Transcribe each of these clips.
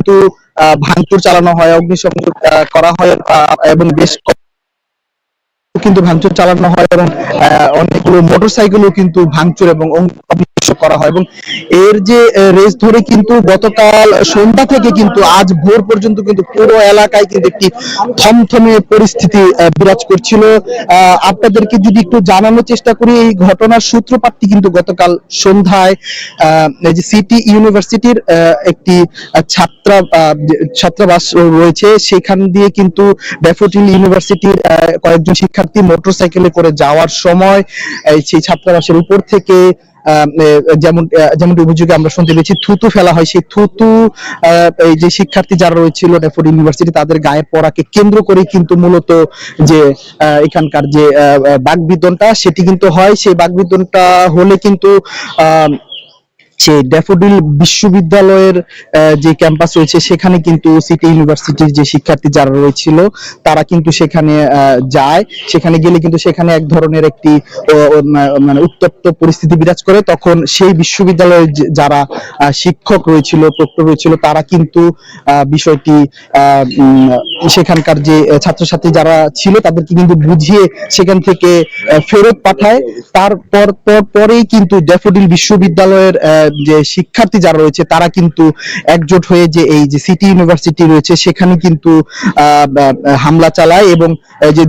কিন্তু ভাঙচুর চালানো হয়, অগ্নিসংযোগ করা হয়, এবং বেশ কিন্তু ভাঙচুর চালানো হয়, এবং অনেকগুলো মোটরসাইকেলও কিন্তু ভাঙচুর এবং করা হয়। এবং এর যে রেস ধরে কিন্তু গতকাল সন্ধ্যা থেকে কিন্তু আজ ভোর পর্যন্ত কিন্তু পুরো এলাকায় কিন্তু একটি থমথমে পরিস্থিতি বিরাজ করছিল। আপনাদেরকে যদি একটু জানানোর চেষ্টা করি, এই ঘটনার সূত্রপাতটি কিন্তু গতকাল সন্ধ্যায় যে সিটি ইউনিভার্সিটির একটি ছাত্রাবাস রয়েছে, সেখান দিয়ে কিন্তু ড্যাফোডিল ইউনিভার্সিটির কয়েকজন শিক্ষার্থী মোটরসাইকেলে করে যাওয়ার সময় সেই ছাত্রাবাসের উপর থেকে যেমনটি অভিযোগে আমরা শুনতে পেয়েছি, থুতু ফেলা হয়। সেই থুতু এই যে শিক্ষার্থী যারা রয়েছিল ড্যাফোডিল ইউনিভার্সিটি, তাদের গায়ে পড়াকে কেন্দ্র করে কিন্তু মূলত যে এখানকার যে বাকবিতণ্ডা সেটি কিন্তু হয়। সেই বাকবিতণ্ডা হলে কিন্তু সেই ড্যাফোডিল বিশ্ববিদ্যালয়ের যে ক্যাম্পাস রয়েছে সেখানে কিন্তু সিটি ইউনিভার্সিটির যে শিক্ষার্থী যারা রয়েছিল তারা কিন্তু সেখানে যায়। সেখানে গেলে কিন্তু সেখানে এক ধরনের একটি মানে উত্তপ্ত পরিস্থিতি বিরাজ করে। তখন সেই বিশ্ববিদ্যালয়ের যারা শিক্ষক রয়েছিল, প্রক্টর রয়েছিল, তারা কিন্তু বিষয়টি সেখানকার যে ছাত্রছাত্রী যারা ছিল তাদেরকে কিন্তু বুঝিয়ে সেখান থেকে ফেরত পাঠায়। পরেই কিন্তু ড্যাফোডিল বিশ্ববিদ্যালয়ের যে শিক্ষার্থী যারা রয়েছে তারা কিন্তু একজোট হয়ে যে এই যে সিটি ইউনিভার্সিটি রয়েছে সেখানে কিন্তু হামলা চালায়, এবং যে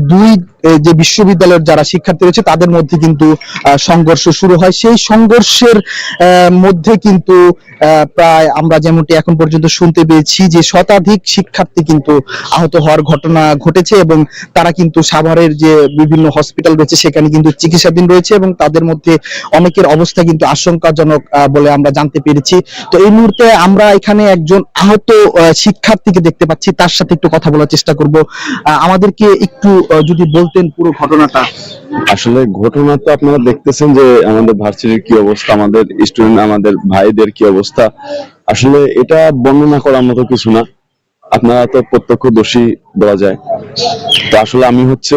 যে বিশ্ববিদ্যালয়ের যারা শিক্ষার্থী রয়েছে তাদের মধ্যে কিন্তু সংঘর্ষ শুরু হয়। সেই সংঘর্ষের মধ্যে কিন্তু প্রায় আমরা যেমনটি এখন পর্যন্ত শুনতে পেয়েছি যে শতাধিক শিক্ষার্থী কিন্তু আহত হওয়ার ঘটনা ঘটেছে, এবং তারা কিন্তু সাভারের যে বিভিন্ন হসপিটাল রয়েছে সেখানে কিন্তু চিকিৎসাধীন রয়েছে, এবং তাদের মধ্যে অনেকের অবস্থা কিন্তু আশঙ্কাজনক বলে আমরা জানতে পেরেছি। তো এই মুহূর্তে আমরা এখানে একজন আহত শিক্ষার্থীকে দেখতে পাচ্ছি, তার সাথে একটু কথা বলার চেষ্টা করব। আমাদেরকে একটু যদি বলতেন পুরো ঘটনাটা। আসলে ঘটনা তো আপনারা দেখতেছেন যে আমাদের ভার্সিটির কি অবস্থা, আমাদের স্টুডেন্ট, আমাদের ভাইদের কি অবস্থা। আসলে এটা বর্ণনা করার মতো কিছু না, আপনারা তো প্রত্যক্ষদর্শী বলা যায়। তো আসলে আমি হচ্ছে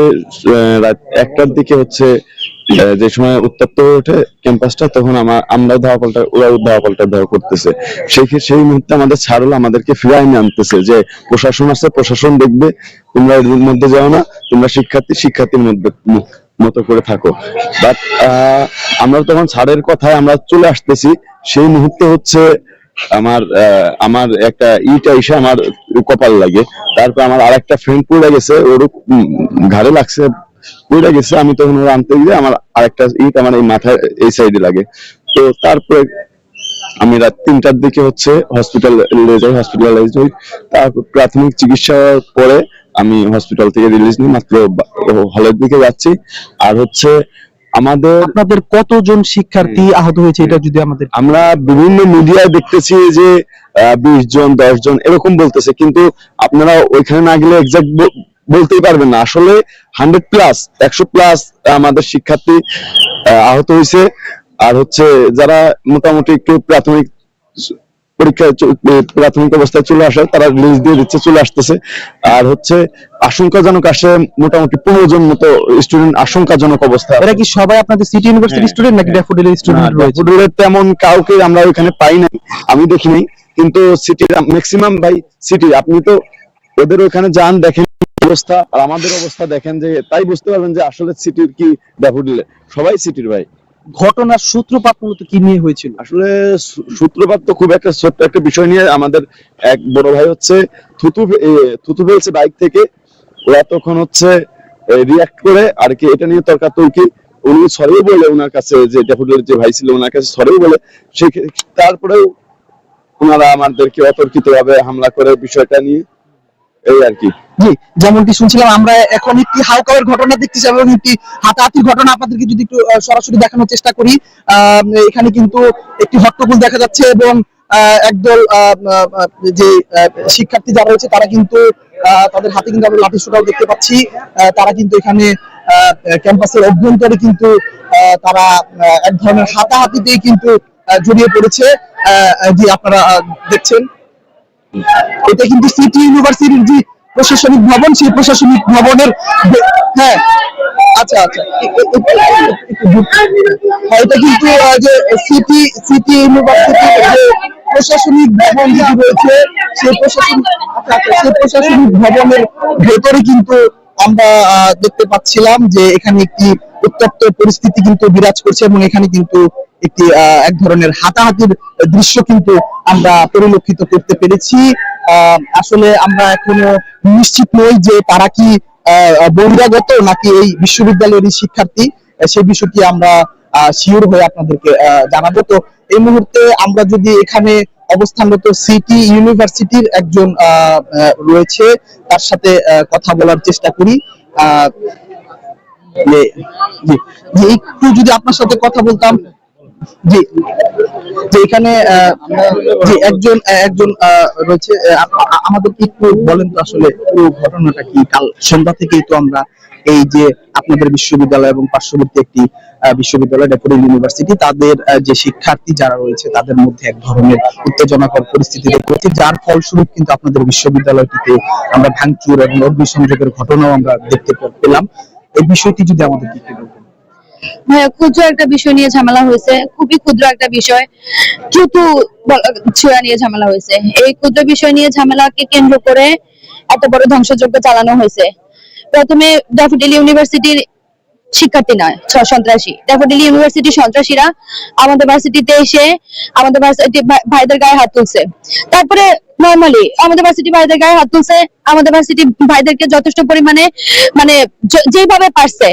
রাত 1টার দিকে হচ্ছে যে সময় উত্তপ্ত হয়ে ওঠে ক্যাম্পাসটা, তখন আমরা ধাওয়া পাল্টা, ওরা ধাওয়া পাল্টা ধাওয়া করতেছে। সেই মুহূর্তে আমাদের স্যার হলো আমাদেরকে ফিরাই নিয়ে আনতেছে যে প্রশাসন আছে, প্রশাসন দেখবে, তোমরা এর মধ্যে যাও না, তোমরা শিক্ষার্থীর মধ্যে মতো করে থাকো। বাট আমরা তখন স্যারের কথায় আমরা চলে আসতেছি, সেই মুহূর্তে হচ্ছে আমার একটা ইটা এসে আমার কপাল লাগে। তারপর আমার আরেকটা ফ্রেন্ড পড়ে গেছে, ওর ঘাড়ে লাগছে, পড়ে গেছে। আমি তখন ওর আনতে গিয়ে আমার আরেকটা ইট আমার এই মাথায় এই সাইডে লাগে। তো তারপরে আমি রাত 3টার দিকে হচ্ছে হসপিটালাইজ হই। তারপর প্রাথমিক চিকিৎসার পরে আমি হসপিটাল থেকে রিলিজ নিই, মাত্র হলের দিকে যাচ্ছি। আর হচ্ছে আপনাদের কতজন শিক্ষার্থী আহত হয়েছে এটা যদি আমাদের। আমরা বিভিন্ন মিডিয়ায় দেখতেছি যে 20 জন 10 জন এরকম বলতেছে, কিন্তু আপনারা ওইখানে না গেলে এক্সাক্ট বলতেই পারবেন না। আসলে 100+ আমাদের শিক্ষার্থী আহত হয়েছে। আর হচ্ছে যারা মোটামুটি একটু প্রাথমিক অবস্থায় চলে আসে তারা রিলিজ দিয়ে দিচ্ছে, চলে আসতেছে। আর হচ্ছে আশঙ্কাজনক আসে মোটামুটি 15 জন মতো স্টুডেন্ট আশঙ্কাজনক অবস্থা। এরা কি সবাই আপনাদের সিটি ইউনিভার্সিটি স্টুডেন্ট নাকি ড্যাফোডিলের স্টুডেন্ট? ড্যাফোডিলের তেমন কাউকে আমরা ওখানে পাই নাই, আমি দেখিনি, কিন্তু সিটির ম্যাক্সিমাম ভাই সিটি। আপনি তো ওদের ওখানে যান, দেখেন অবস্থা আর আমাদের অবস্থা দেখেন, যে তাই বুঝতে পারবেন যে আসলে সিটির কি ড্যাফোডিলে সবাই সিটির ভাই। ঘটনার সূত্রপাত মূলত কি নিয়ে হয়েছিল? আসলে সূত্রপাত তো খুব একটা ছোট্ট একটা বিষয় নিয়ে। আমাদের এক বড় ভাই হচ্ছে থুতু ফেলছে বাইক থেকে, ওরা তখন হচ্ছে রিয়াক্ট করে আর কি, এটা নিয়ে তর্কাতর্কি। উনি সরিও বলে ওনার কাছে, যে ড্যাফোডিলের যে ভাই ছিল ওনার কাছে সরিও বলে, তারপরেও ওনারা আমাদেরকে অতর্কিত ভাবে হামলা করে বিষয়টা নিয়ে, এই আর কি। জি, যেমনটি শুনছিলাম আমরা এখন একটি হাউকাওয়ের ঘটনা দেখতেছি, এবং একটি হাতাহাতির ঘটনা আপনাদেরকে যদি একটু সরাসরি দেখানোর চেষ্টা করি। এখানে কিন্তু একটি হট্টগোল দেখা যাচ্ছে, এবং একদল যে শিক্ষার্থী যারা রয়েছে তারা কিন্তু তাদের হাতে কিন্তু আমরা লাঠি সোঁটাও দেখতে পাচ্ছি। তারা কিন্তু এখানে ক্যাম্পাসের অভ্যন্তরে কিন্তু তারা এক ধরনের হাতাহাতিতেই কিন্তু জড়িয়ে পড়েছে। যে আপনারা দেখছেন, এটা কিন্তু সিটি ইউনিভার্সিটির যে প্রশাসনিক ভবন, সেই প্রশাসনিক ভবনের হ্যাঁ আচ্ছা আচ্ছা এটা কিন্তু যে সিটি ইউনিভার্সিটির যে প্রশাসনিক ভবন যেটি রয়েছে সেই প্রশাসনিক ভবনের ভেতরে কিন্তু আমরা দেখতে পাচ্ছিলাম যে এখানে একটি উত্তপ্ত পরিস্থিতি কিন্তু বিরাজ করছে এবং এখানে কিন্তু একটি এক ধরনের হাতাহাতির দৃশ্য কিন্তু আমরা পরিলক্ষিত করতে পেরেছি। আসলে আমরা এখনো নিশ্চিত নই যে তারা কি বহিরাগত নাকি এই বিশ্ববিদ্যালয়েরই শিক্ষার্থী, সেই বিষয়টি আমরা শিওর হয়ে আপনাদেরকে জানাবো। তো এই মুহূর্তে আমরা যদি এখানে অবস্থানরত সিটি ইউনিভার্সিটির একজন রয়েছে তার সাথে কথা বলার চেষ্টা করি। যে একটু যদি আপনার সাথে কথা বলতাম, জি যে এখানে যে একজন একজন রয়েছে, আমাদেরকে একটু বলেন তো আসলে পুরো ঘটনাটা কি? কাল সন্ধ্যা থেকেই তো আমরা এই যে আপনাদের বিশ্ববিদ্যালয় এবং পার্শ্ববর্তী একটি বিশ্ববিদ্যালয় ড্যাফোডিল ইউনিভার্সিটি তাদের যে শিক্ষার্থী যারা রয়েছে তাদের মধ্যে এক ধরনের উত্তেজনাকর পরিস্থিতি দেখেছি, যার ফলস্বরূপ কিন্তু আপনাদের বিশ্ববিদ্যালয়টিতে আমরা ভাঙচুর এবং অগ্নিসংযোগের ঘটনাও আমরা দেখতে পেলাম। এই বিষয়টি যদি আমাদের কি বলতেন। হ্যাঁ, ক্ষুদ্র একটা বিষয় নিয়ে ঝামেলা হয়েছে, খুবই ক্ষুদ্র একটা বিষয়, কিন্তু ছোঁয়া নিয়ে ঝামেলা হয়েছে। এই ক্ষুদ্র বিষয় নিয়ে ঝামেলাকে কেন্দ্র করে এত বড় ধ্বংসযজ্ঞ চালানো হয়েছে। প্রথমে ড্যাফোডিল ইউনিভার্সিটির শিক্ষার্থী নয়, সন্ত্রাসী। ড্যাফোডিল ইউনিভার্সিটির সন্ত্রাসীরা আমাদের ভার্সিটিতে এসে আমাদের ভার্সিটি ভাইদের গায়ে হাত তুলছে। তারপরে নরমালি আমাদের ভার্সিটি ভাইদের গায়ে হাত তুলছে, আমাদের ভার্সিটি ভাইদেরকে যথেষ্ট পরিমাণে মানে যেভাবে পারছে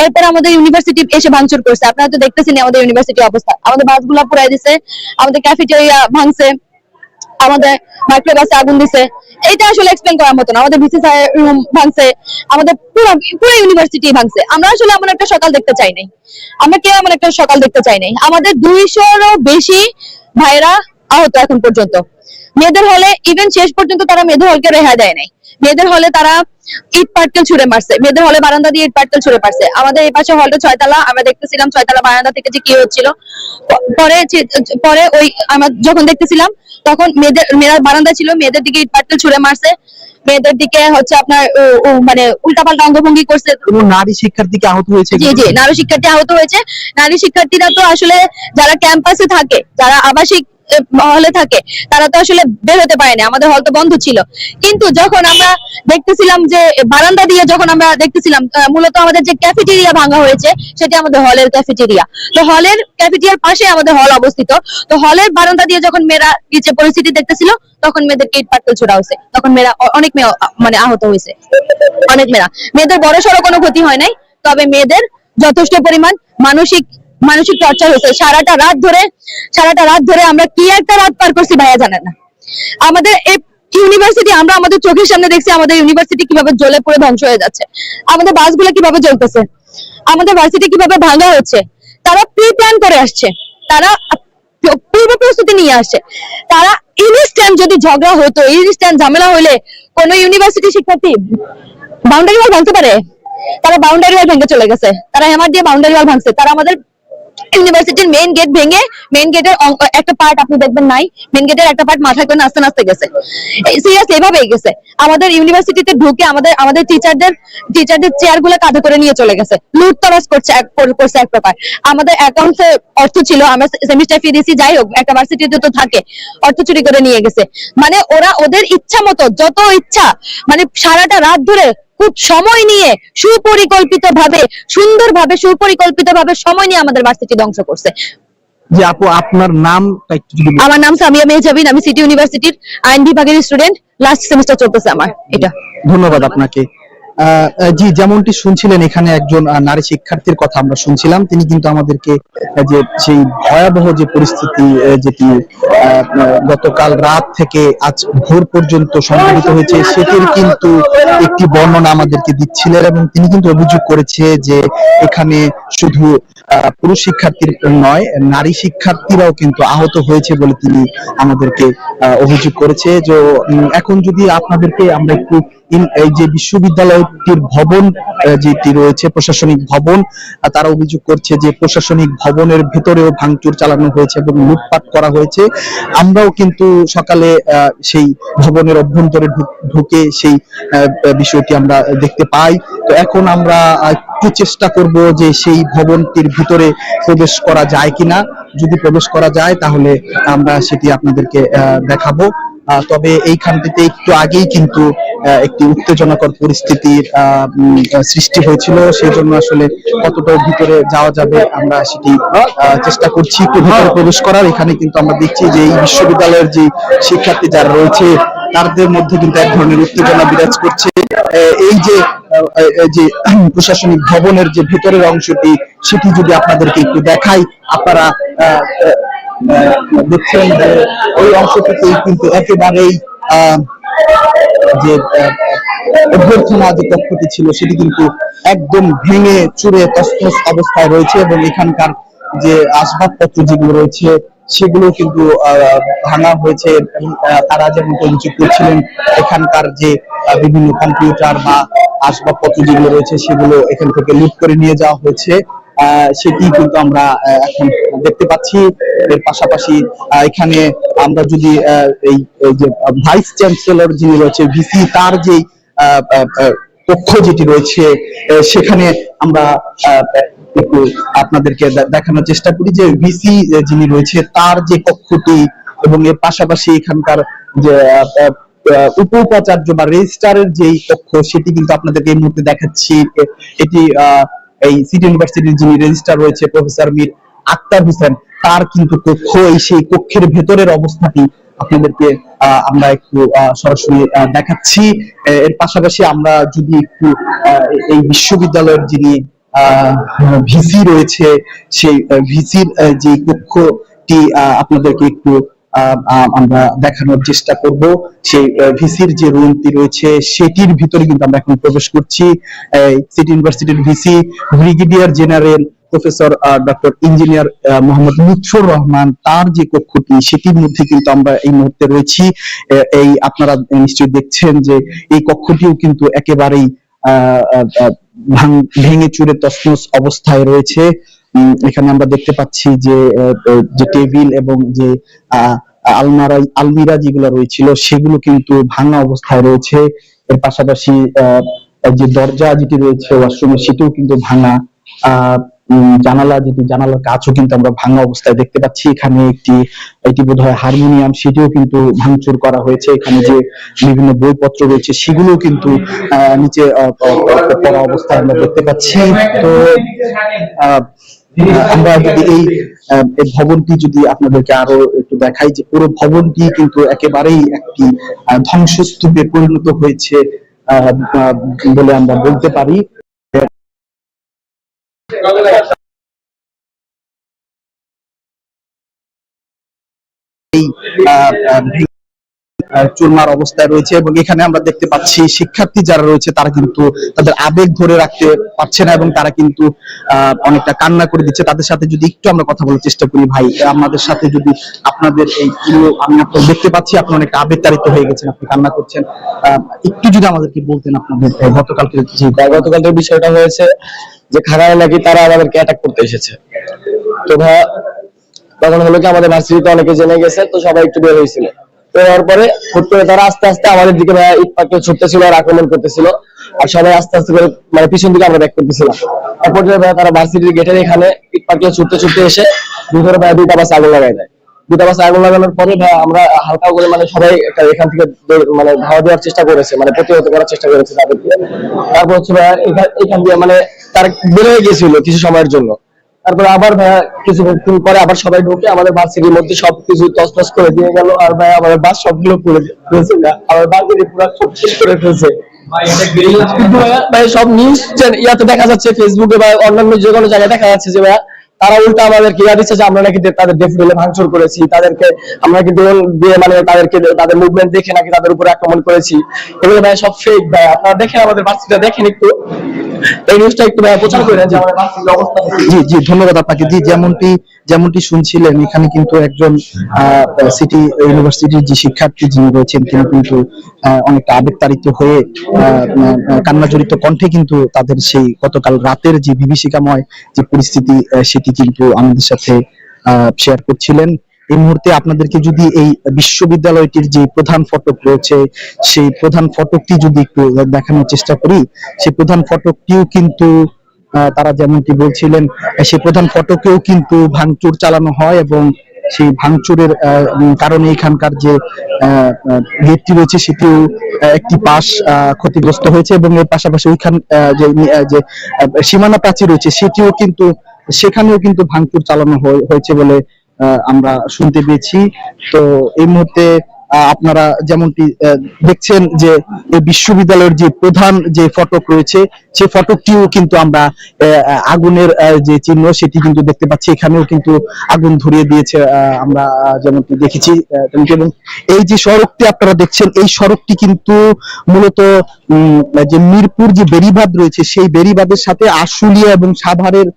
এরপর আমাদের ইউনিভার্সিটি এসে ভাঙচুর করছে। আপনারা তো দেখতেছেন আমাদের ইউনিভার্সিটি অবস্থা, আমাদের বাসগুলা পুরাই দিছে, আমাদের ক্যাফেটেরিয়া ভাঙছে, আমাদের মাইক্রোবাসে আগুন দিছে। এটা আসলে এক্সপ্লেন করার মতো না। আমাদের ভিসিএস রুম ভাঙছে, আমাদের পুরো ইউনিভার্সিটি ভাঙছে। আমরা আসলে এমন একটা সকাল দেখতে চাই নাই, আমরা কেউ এমন একটা সকাল দেখতে চাই নাই। আমাদের 200-রও বেশি ভাইরা আহত এখন পর্যন্ত। মেয়েদের হলে ইভেন শেষ পর্যন্ত তারা মেয়েদের হলকে রেহাই দেয় নাই। মেয়েদের হলে তারা ইট পাটকেল ছুড়ে মারছে, মেয়েদের হলে বারান্দা দিয়ে ইট পাটকেল ছুড়ে মারছে। আমাদের এই পাশে হলটা 6 তলা, আমরা দেখতেছিলাম 6 তলা বারান্দা থেকে যে কি হচ্ছিল। পরে ওই আমরা যখন দেখতেছিলাম তখন মেয়েরা বারান্দা ছিল, মেয়েদের দিকে ইট পাটকেল ছুড়ে মারছে, মেয়েদের দিকে হচ্ছে আপনার মানে উল্টাপাল্টা অঙ্গভঙ্গি করছে। কোনো নারী শিক্ষার্থীকে আহত হয়েছে? জি জি, নারী শিক্ষার্থী আহত হয়েছে। নারী শিক্ষার্থীরা তো আসলে যারা ক্যাম্পাসে থাকে, যারা আবাসিক হলে থাকে, তারা তো আসলে বের হতে পারে না, আমাদের হল তো বন্ধ ছিল। কিন্তু যখন আমরা দেখতেছিলাম যে বারান্দা দিয়ে যখন আমরা দেখতেছিলাম, মূলত আমাদের যে ক্যাফেটেরিয়া ভাঙা হয়েছে সেটা আমাদের হলের ক্যাফেটেরিয়া। তো হলের ক্যাফেটেরিয়ার পাশে আমাদের হল অবস্থিত। তো হলের বারান্দা দিয়ে যখন মেয়েরা নিচে পরিস্থিতি দেখতেছিল তখন মেয়েদেরকে ইট পাটকেল ছোড়া হয়েছে। তখন মেয়েরা অনেক মেয়ে মানে আহত হয়েছে, অনেক মেয়েরা। মেয়েদের বড় সড়ো কোনো ক্ষতি হয় নাই, তবে মেয়েদের যথেষ্ট পরিমাণ মানসিক টর্চার হয়েছে। সারাটা রাত ধরে আমরা কি একটা রাত পার করছি ভাইয়া জানেন না। আমাদের এই ইউনিভার্সিটি আমরা আমাদের চোখের সামনে দেখছি আমাদের ইউনিভার্সিটি কিভাবে জ্বলে পুড়ে ধ্বংস হয়ে যাচ্ছে, আমাদের বাসগুলো কিভাবে জ্বলতেছে, আমাদের ভার্সিটি কিভাবে ভাঙা হচ্ছে। তারা প্রি প্ল্যান করে আসছে, তারা পূর্ব প্রস্তুতি নিয়ে আসছে। তারা ইনস্ট্যান্ট যদি ঝগড়া হতো, ইনস্ট্যান্ট ঝামেলা হলে কোন ইউনিভার্সিটি শিক্ষার্থী বাউন্ডারি ওয়াল ভাঙতে পারে? তারা বাউন্ডারি ওয়াল ভেঙে চলে গেছে, তারা হ্যামার দিয়ে বাউন্ডারি ওয়াল ভাঙছে। তারা আমাদের ইউনিভার্সিটির মেইন গেট ভেঙে, মেইন গেটের একটা পার্ট আপনি দেখবেন নাই, মেইন গেটের একটা পার্ট মাথায় করে নাচতে নাচতে গেছে। সিরিয়াসলি এভাবেই গেছে। আমাদের ইউনিভার্সিটিতে ঢুকে আমাদের টিচারদের চেয়ার গুলো কাঁধে করে নিয়ে চলে গেছে, লুটতরাজ করছে এক প্রকার। আমাদের অ্যাকাউন্টে অর্থ ছিল, আমরা সেমিস্টার ফি দিছি, যাই হোক একটা ভার্সিটিতে তো থাকে, অর্থ চুরি করে নিয়ে গেছে। মানে ওরা ওদের ইচ্ছা মতো যত ইচ্ছা, মানে সারাটা রাত ধরে খুব সময় নিয়ে সুপরিকল্পিত ভাবে সময় নিয়ে আমাদের ভার্সিটি ধ্বংস করছে। যে আপু আপনার নামটা একটু যদি বলেন। আমার নাম সামিয়া মেহজাবিন, আমি সিটি ইউনিভার্সিটির আইন বিভাগের স্টুডেন্ট, লাস্ট সেমিস্টার চলতেছে আমার এটা। ধন্যবাদ আপনাকে। জি, যেমনটি শুনছিলেন এখানে একজন নারী শিক্ষার্থীর কথা আমরা শুনছিলাম। তিনি কিন্তু আমাদেরকে যে সেই ভয়াবহ যে পরিস্থিতি যেটি গতকাল রাত থেকে আজ ভোর পর্যন্ত সংঘটিত হয়েছে সেটির কিন্তু একটি বর্ণনা আমাদেরকে দিচ্ছিলেন এবং তিনি কিন্তু অভিযোগ করেছে যে এখানে শুধু পুরুষ শিক্ষার্থীর নয়, নারী শিক্ষার্থীরাও কিন্তু আহত হয়েছে বলে তিনি আমাদেরকে অভিযোগ করেছে। যে এখন যদি আপনাদেরকে আমরা একটু এই যে বিশ্ববিদ্যালয়টির ভবন যেটি রয়েছে প্রশাসনিক ভবন, তারা অভিযোগ করছে যে প্রশাসনিক ভবনের ভেতরেও ভাঙচুর চালানো হয়েছে এবং লুটপাট করা হয়েছে। আমরাও কিন্তু সকালে সেই ভবনের অভ্যন্তরে ঢুকে সেই বিষয়টি আমরা দেখতে পাই। তো এখন আমরা একটু চেষ্টা করব যে সেই ভবনটির ভিতরে প্রবেশ করা যায় কিনা। যদি প্রবেশ করা যায় তাহলে আমরা সেটি আপনাদেরকে দেখাবো। তবে এইখানটিতে একটু আগেই কিন্তু একটি উত্তেজনাকর পরিস্থিতির সৃষ্টি হয়েছিল, সেই জন্য আসলে কতটা ভিতরে যাওয়া যাবে আমরা সেটি চেষ্টা করছি একটু ভিতরে প্রবেশ করার। এখানে কিন্তু আমরা দেখছি যে এই বিশ্ববিদ্যালয়ের যে শিক্ষার্থী যারা রয়েছে তাদের মধ্যে কিন্তু এক ধরনের উত্তেজনা বিরাজ করছে। এই যে প্রশাসনিক ভবনের যে ভেতরের অংশটি সেটি যদি আপনাদেরকে একটু দেখাই, আপনারা দেখছেন যে ওই অংশটিতেই কিন্তু একেবারেই যে অভ্যর্থনা যে কক্ষটি ছিল সেটি কিন্তু একদম ভেঙে চুরে তছনছ অবস্থায় রয়েছে এবং এখানকার যে আসবাবপত্র যেগুলো রয়েছে সেগুলো কিন্তু ভাঙা হয়েছে। তারা যেমন অভিযোগ করছিলেন এখানকার যে বিভিন্ন কম্পিউটার বা আসবাবপত্র যেগুলো রয়েছে সেগুলো এখান থেকে লুট করে নিয়ে যাওয়া হয়েছে, সেটি কিন্তু আমরা এখন দেখতে পাচ্ছি। এর পাশাপাশি এখানে আমরা যদি এই যে ভাইস চ্যান্সেলর যিনি রয়েছে ভিসি তার যে কক্ষ যেটি রয়েছে সেখানে আমরা একটু আপনাদেরকে দেখানোর চেষ্টা করি যে ভিসি যিনি রয়েছে তার যে কক্ষটি এবং এর পাশাপাশি এখানকার যে উপ-উপাচার্য বা রেজিস্ট্রারের যে কক্ষ সেটি কিন্তু আপনাদেরকে এই মুহূর্তে দেখাচ্ছি। এটি এই সিটি ইউনিভার্সিটির যিনি রেজিস্ট্রার রয়েছে প্রফেসর মীর আক্তার হোসেন তার কিন্তু কক্ষ, এই সেই কক্ষের ভেতরের অবস্থাটি আপনাদেরকে আমরা একটু সরাসরি দেখাচ্ছি। এর পাশাপাশি আমরা যদি একটু এই বিশ্ববিদ্যালয়ের যিনি ভিসি রয়েছে সেই ভিসির যে কক্ষটি আপনাদেরকে একটু আমরা দেখানোর চেষ্টা করব। সেই ভিসির যে রুমটি রয়েছে সেটির ভিতরে কিন্তু আমরা এখন প্রবেশ করছি। সিটি ইউনিভার্সিটির VC brigadier general professor doctor engineer Mohammad Lutfar Rahman তার যে কক্ষটি সেটির মধ্যে কিন্তু আমরা এই মুহূর্তে রয়েছি। এই আপনারা নিশ্চয়ই দেখছেন যে এই কক্ষটিও কিন্তু একেবারেই ভেঙে চুরে তছনছ অবস্থায় রয়েছে। এখানে আমরা দেখতে পাচ্ছি যে টেবিল এবং যে আলমিরা যেগুলো রয়েছিল সেগুলো কিন্তু ভাঙা অবস্থায় রয়েছে। এর পাশাপাশি যে দরজা যেটি রয়েছে ওয়াশরুমের সেটিও কিন্তু ভাঙা। জানালার কাঁচও কিন্তু আমরা ভাঙা অবস্থায় দেখতে পাচ্ছি। এখানে এটি বোধহয় হারমোনিয়াম, সেটিও কিন্তু ভাঙচুর করা হয়েছে। এখানে যে বিভিন্ন বইপত্র রয়েছে সেগুলো কিন্তু নিচে পড়া অবস্থায় আমরা দেখতে পাচ্ছি। তো আমরা যদি এই ভবনটি যদি আপনাদেরকে আরো একটু দেখাই যে পুরো ভবনটি কিন্তু একেবারেই একটি ধ্বংসস্তূপে পরিণত হয়েছে বলে আমরা বলতে পারি। এই চুরমার অবস্থায় রয়েছে এবং এখানে আমরা দেখতে পাচ্ছি শিক্ষার্থী যারা রয়েছে তারা কিন্তু তাদের আবেগ ধরে রাখতে পারছে না এবং তারা কিন্তু অনেকটা কান্না করে দিচ্ছে। তাদের সাথে যদি একটু আমরা কথা বলার চেষ্টা করি, ভাই আমাদের সাথে যদি আপনাদের এই আমি আপনার দেখতে পাচ্ছি আপনি অনেকটা আবেগতাড়িত হয়ে গেছেন, আপনি কান্না করছেন, একটু যদি আমাদেরকে বলতেন আপনাদের গতকালকের বিষয়টা হয়েছে যে খাগায় নাকি তারা আমাদেরকে অ্যাটাক করতে এসেছে। তো ভাইয়া তখন হলো কি আমাদের ভার্সিটিতে অনেকে জেনে গেছে, তো সবাই একটু বের হয়েছিল। তো এর পরে হুট করে তারা আস্তে আস্তে আমাদের দিকে ভাইয়া ইট পাটকেল ছুটতেছিল আর আক্রমণ করতেছিল, আর সবাই আস্তে আস্তে করে মানে পিছন দিকে আমরা ব্যাক করতেছিলাম। তারপর ভাইয়া তারা ভার্সিটির গেটের এখানে ইট পাটকেল ছুটতে ছুটতে এসে ভিতরে ভাইয়া 2টা বাস আগুন লাগাই দেয়। 2টা বাস আগুন লাগানোর পরে ভাইয়া আমরা হালকা করে মানে সবাই এখান থেকে মানে ধাওয়া দেওয়ার চেষ্টা করেছে, মানে প্রতিহত করার চেষ্টা করেছে তাদেরকে। তারপর হচ্ছে ভাইয়া এখান দিয়ে মানে তারা বের হয়ে গিয়েছিল কিছু সময়ের জন্য। তারপরে আবার ভাইয়া কিছুক্ষণ পরে আবার সবাই ঢুকে আমাদের ভার্সিটির মধ্যে সবকিছু তছনছ করে দিয়ে গেল। আর ভাইয়া আমাদের বাস সবগুলো পুড়ে ফেলছে, আমার ভার্সিটি পুরো সব শেষ করে ফেলছে। ভাই সব নিউজ ইয়াতে দেখা যাচ্ছে, ফেসবুকে বা অন্যান্য যে কোনো জায়গায় দেখা যাচ্ছে যে ভাইয়া তারা উল্টা আমাদেরকে ইয়া দিচ্ছে যে আমরা নাকি তাদের ডেফিনেটলি ভাঙচুর করেছি, তাদেরকে আমরা কি ড্রোন দিয়ে মানে তাদের মুভমেন্ট দেখে নাকি তাদের উপর আক্রমণ করেছি। এগুলো ভাই সব ফেক। ভাই আপনারা দেখেন আমাদের ভার্সিটিটা দেখেন একটু, এই নিউজটা একটু প্রচার করে যে আমাদের ভার্সিটির অবস্থা কি। জি জি, ধন্যবাদ আপনাকে। জি, যেমনটি শুনছিলেন, এখানে কিন্তু একজন সিটি ইউনিভার্সিটির যে শিক্ষার্থী যিনি রয়েছেন, তিনি কিন্তু অনেকটা আবেগতাড়িত হয়ে কান্নাজড়িত কণ্ঠে কিন্তু তাদের সেই গতকাল রাতের যে বিভীষিকাময় যে পরিস্থিতি, সেটি কিন্তু আমাদের সাথে শেয়ার করছিলেন। এই মুহূর্তে আপনাদেরকে যদি এই বিশ্ববিদ্যালয়টির যে প্রধান ফটক রয়েছে, সেই প্রধান ফটকটি যদি একটু দেখানোর চেষ্টা করি, সেই প্রধান ফটকটিও কিন্তু তারা যেমনটি বলছিলেন, সেই প্রধান ফটকেও কিন্তু ভাঙচুর চালানো হয় এবং সেই ভাঙচুরের কারণে এখানকার যে গেটটি রয়েছে সেটিও একটি পাশ ক্ষতিগ্রস্ত হয়েছে এবং এর পাশাপাশি ওইখান যে সীমানা প্রাচীর রয়েছে সেটিও কিন্তু, সেখানেও কিন্তু ভাঙচুর চালানো হয়েছে বলে আমরা শুনতে পেয়েছি। তো এই মুহূর্তে আপনারা যেমনটি দেখছেন যে এই বিশ্ববিদ্যালয়ের যে প্রধান যে ফটক রয়েছে, সেই ফটকটিও কিন্তু আমরা আগুনের যে চিহ্ন সেটি কিন্তু দেখতে পাচ্ছি। এখানেও কিন্তু আগুন ধরিয়ে দিয়েছে, আমরা যেমনটি দেখেছি। এবং এই যে সড়কটি আপনারা দেখছেন, এই সড়কটি কিন্তু মূলত যে মিরপুর যে বেড়িবাঁধ রয়েছে, সেই বেড়িবাঁধের সাথে আশুলিয়া এবং সাভারের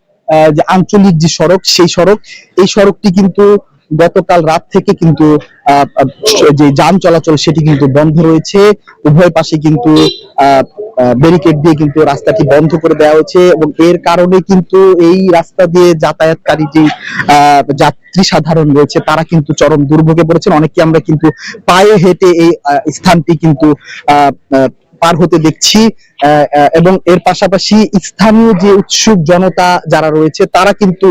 যে আঞ্চলিক যে সড়ক, সেই সড়ক, এই সড়কটি কিন্তু গতকাল রাত থেকে কিন্তু যে যান চলাচল সেটি কিন্তু বন্ধ রয়েছে। উভয় পাশে কিন্তু ব্যারিকেড দিয়ে কিন্তু রাস্তাটি বন্ধ করে দেওয়া হয়েছে এবং এর কারণে কিন্তু এই রাস্তা দিয়ে যাতায়াতকারী যে যাত্রী সাধারণ রয়েছে তারা কিন্তু চরম দুর্ভোগে পড়েছেন। অনেকে আমরা কিন্তু পায়ে হেঁটে এই স্থানটি কিন্তু পার হতে দেখছি এবং এর পাশাপাশি স্থানীয় যে উৎসুক জনতা যারা রয়েছে তারা কিন্তু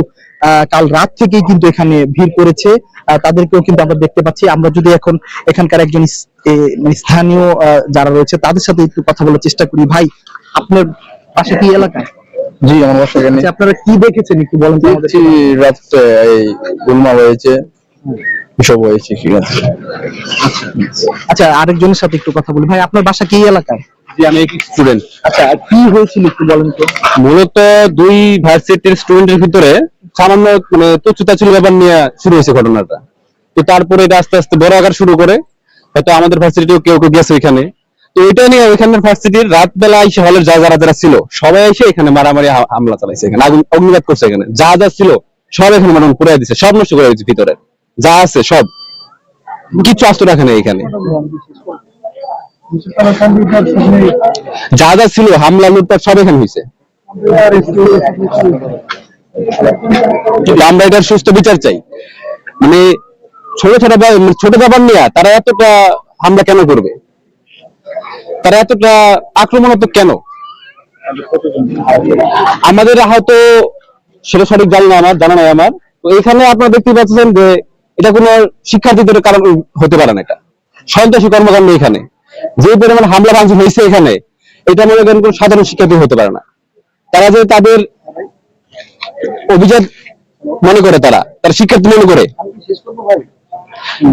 কাল রাত থেকেই কিন্তু এখানে ভিড় করেছে, তাদেরকেও কিন্তু আমরা দেখতে পাচ্ছি। আমরা যদি এখন এখানকার একজন স্থানীয় যারা রয়েছে তাদের সাথে একটু কথা বলার চেষ্টা করি। ভাই, আপনার পাশে কি এলাকা? জি, আমার বাসা এখানে। আচ্ছা, আপনারা কি দেখেছেন একটু বলেন তো আমাদের। রাত্রে এই গোলমাল হয়েছে, এসব হয়েছে, ঠিক আছে। আচ্ছা, আরেকজনের সাথে একটু কথা বলি। ভাই, আপনার বাসা কি এলাকায়? জি, আমি স্টুডেন্ট। আচ্ছা, কি হয়েছিল একটু বলেন তো। মূলত দুই ভার্সিটির স্টুডেন্টের ভিতরে সামান্য তুচ্ছতা ছিল ব্যাপার নিয়ে শুরু হয়েছে ঘটনাটা। তো তারপরে এটা আস্তে আস্তে বড় আকার শুরু করে, হয়তো আমাদের ভার্সিটিও কেউ কেউ গেছে ওইখানে। তো এটা নিয়ে ওইখানের ভার্সিটির রাত বেলা এসে হলের যারা ছিল সবাই এসে এখানে মারামারি হামলা চালাইছে, এখানে আগুন অগ্নিঘাত করছে। এখানে যা ছিল সব এখানে মানে পুড়াই দিচ্ছে, সব নষ্ট করে দিচ্ছে, ভিতরে যা আছে সব কিচ্ছু আস্ত রাখে না। এখানে যা ছিল হামলা লুটপাট সব এখানে হয়েছে। আমরা এটার সুস্থ বিচার চাই। মানে ছোট ব্যাপার নিয়ে তারা এতটা হামলা কেন করবে, তারা এতটা আক্রমণাত্মক কেন? আমাদের হয়তো সেটা সঠিক জানা নাই আমার। তো এখানে আপনারা দেখতে পাচ্ছেন যে এটা কোনো শিক্ষার্থীদের কারণ হতে পারে না, এটা সন্ত্রাসী কর্মকাণ্ড। এখানে যে পরিমাণ হামলা ভাঙচুর হয়েছে এখানে, এটা মনে করেন কোন সাধারণ শিক্ষার্থী হতে পারে না। তারা যে তাদের অভিজাত মনে করে, তারা শিক্ষার্থী মনে করে,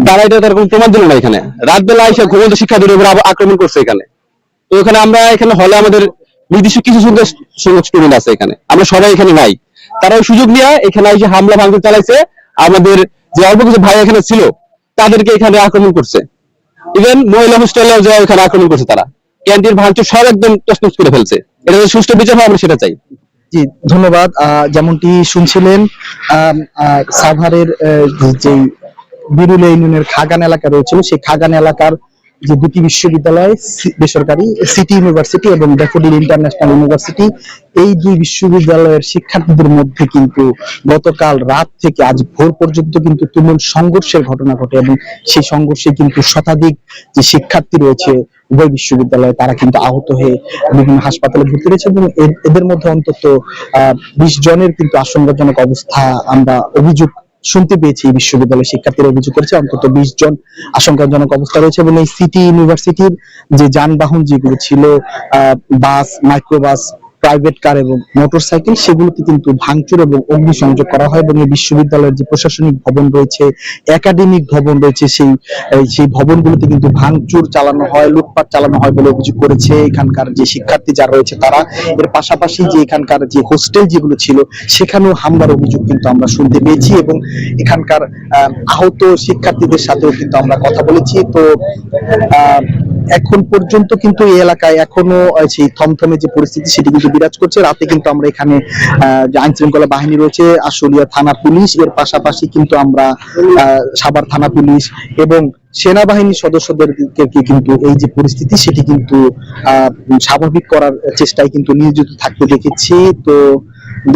তারা এটা তার কোনো প্রমাণ দিল না। এখানে রাত বেলা এসে ঘুমন্ত শিক্ষার্থীদের উপর আক্রমণ করছে এখানে। তো এখানে আমরা এখানে হলে আমাদের নির্দিষ্ট কিছু সংখ্যক স্টুডেন্ট আছে, এখানে আমরা সবাই এখানে নাই। তারা ওই সুযোগ নিয়ে এখানে এসে হামলা ভাঙচুর চালাইছে। আমাদের যে অল্প কিছু ভাই এখানে ছিল তাদেরকে এখানে আক্রমণ করছে। ইভেন মহিলা হোস্টেলে যে এখানে আক্রমণ করছে, তারা ক্যান্টিন ভাঙচুর সব একদম তছনছ করে ফেলছে। এটা সুষ্ঠু বিচার হয়, আমরা সেটা চাই। জি, ধন্যবাদ। যেমনটি শুনছিলেন, সাভারের যে বিরুলিয়া ইউনিয়নের খাগান এলাকা রয়েছিল, সেই খাগান এলাকার যে দুটি বিশ্ববিদ্যালয়, বেসরকারি সিটি ইউনিভার্সিটি এবং ড্যাফোডিল ইন্টারন্যাশনাল ইউনিভার্সিটি, এই দুই বিশ্ববিদ্যালয়ের শিক্ষার্থীদের মধ্যে কিন্তু গতকাল রাত থেকে আজ ভোর পর্যন্ত কিন্তু তুমুল সংঘর্ষের ঘটনা ঘটে এবং সেই সংঘর্ষে কিন্তু শতাধিক যে শিক্ষার্থী রয়েছে উভয় বিশ্ববিদ্যালয়ে, তারা কিন্তু আহত হয়ে বিভিন্ন হাসপাতালে ভর্তি রয়েছে এবং এদের মধ্যে অন্তত 20 জনের কিন্তু আশঙ্কাজনক অবস্থা আমরা অভিযোগ শুনতে পেয়েছি। বিশ্ববিদ্যালয়ের শিক্ষার্থীরা অভিযোগ করেছে অন্তত 20 জন আশঙ্কাজনক অবস্থা রয়েছে এবং এই সিটি ইউনিভার্সিটির যে যানবাহন যেগুলো ছিল, বাস, মাইক্রোবাস, প্রাইভেট কার এবং মোটরসাইকেল, সেগুলোতে কিন্তু ভাঙচুর এবং অগ্নিসংযোগ করা হয় এবং এই বিশ্ববিদ্যালয়ের যে প্রশাসনিক ভবন রয়েছে, একাডেমিক ভবন রয়েছে, সেই ভবনগুলোতে কিন্তু ভাঙচুর চালানো হয়, লুটপাট চালানো হয় বলে অভিযোগ করেছে এখানকার যে শিক্ষার্থী যারা রয়েছে তারা। এর পাশাপাশি যে এখানকার যে হোস্টেল যেগুলো ছিল সেখানেও হামলার অভিযোগ কিন্তু আমরা শুনতে পেয়েছি এবং এখানকার আহত শিক্ষার্থীদের সাথেও কিন্তু আমরা কথা বলেছি। তো এখন পর্যন্ত কিন্তু এই এলাকায় এখনো সেই থমথমে যে পরিস্থিতি সেটি কিন্তু বিরাজ করছে। রাতে কিন্তু আমরা এখানে যে আইন শৃঙ্খলা বাহিনী রয়েছে, আশুলিয়া থানা পুলিশ, এর পাশাপাশি কিন্তু আমরা সাভার থানা পুলিশ এবং সেনাবাহিনী সদস্যদেরকে কিন্তু এই যে পরিস্থিতি সেটি কিন্তু স্বাভাবিক করার চেষ্টায় কিন্তু নিয়োজিত থাকতে দেখেছি। তো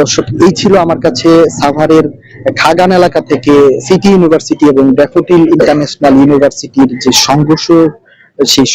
দর্শক, এই ছিল আমার কাছে সাভারের খাগান এলাকা থেকে সিটি ইউনিভার্সিটি এবং ড্যাফোডিল ইন্টারন্যাশনাল ইউনিভার্সিটির যে সংঘর্ষ, সেই